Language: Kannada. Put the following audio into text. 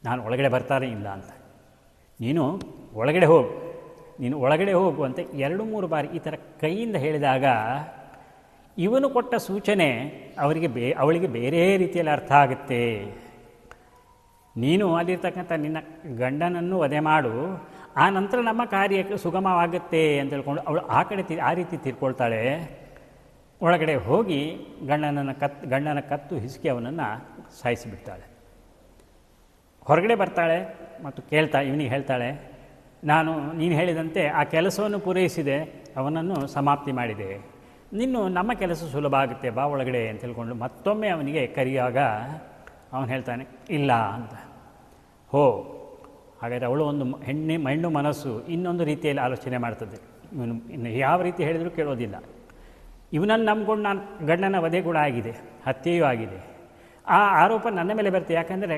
ನಾನು ಒಳಗಡೆ ಬರ್ತಾನೆ ಇಲ್ಲ ಅಂತ. ನೀನು ಒಳಗಡೆ ಹೋಗು ಅಂತ 2-3 ಬಾರಿ ಈ ಥರ ಕೈಯಿಂದ ಹೇಳಿದಾಗ ಇವನು ಕೊಟ್ಟ ಸೂಚನೆ ಅವಳಿಗೆ ಬೇರೆ ರೀತಿಯಲ್ಲಿ ಅರ್ಥ ಆಗುತ್ತೆ. ನೀನು ಅಲ್ಲಿರ್ತಕ್ಕಂಥ ನಿನ್ನ ಗಂಡನನ್ನು ವಧೆ ಮಾಡು, ಆ ನಂತರ ನಮ್ಮ ಕಾರ್ಯಕ್ಕೆ ಸುಗಮವಾಗುತ್ತೆ ಅಂತ ಹೇಳ್ಕೊಂಡು ಅವಳು ಆ ರೀತಿ ತಿರ್ಕೊಳ್ತಾಳೆ. ಒಳಗಡೆ ಹೋಗಿ ಗಂಡನ ಕತ್ತು ಹಿಸುಕಿ ಅವನನ್ನು ಸಾಯಿಸಿಬಿಡ್ತಾಳೆ. ಹೊರಗಡೆ ಬರ್ತಾಳೆ ಮತ್ತು ಇವನಿಗೆ ಹೇಳ್ತಾಳೆ, ನೀನು ಹೇಳಿದಂತೆ ಆ ಕೆಲಸವನ್ನು ಪೂರೈಸಿದೆ, ಅವನನ್ನು ಸಮಾಪ್ತಿ ಮಾಡಿದೆ, ನಮ್ಮ ಕೆಲಸ ಸುಲಭ ಆಗುತ್ತೆ, ಬಾ ಒಳಗಡೆ ಅಂತ ಹೇಳ್ಕೊಂಡು ಮತ್ತೊಮ್ಮೆ ಅವನಿಗೆ ಕರೆಯುವಾಗ ಅವನು ಹೇಳ್ತಾನೆ ಇಲ್ಲ ಅಂತ. ಹಾಗಾದರೆ ಅವಳು ಒಂದು ಹೆಣ್ಣು ಮನಸ್ಸು ಇನ್ನೊಂದು ರೀತಿಯಲ್ಲಿ ಆಲೋಚನೆ ಮಾಡ್ತದೆ. ಇನ್ನು ಯಾವ ರೀತಿ ಹೇಳಿದರೂ ಕೇಳೋದಿಲ್ಲ. ಇವನನ್ನು ನಂಬ್ಕೊಂಡು ನಾನು ಗಂಡನ ವಧೆ ಕೂಡ ಆಗಿದೆ, ಹತ್ಯೆಯೂ ಆಗಿದೆ, ಆ ಆರೋಪ ನನ್ನ ಮೇಲೆ ಬರ್ತದೆ. ಯಾಕಂದರೆ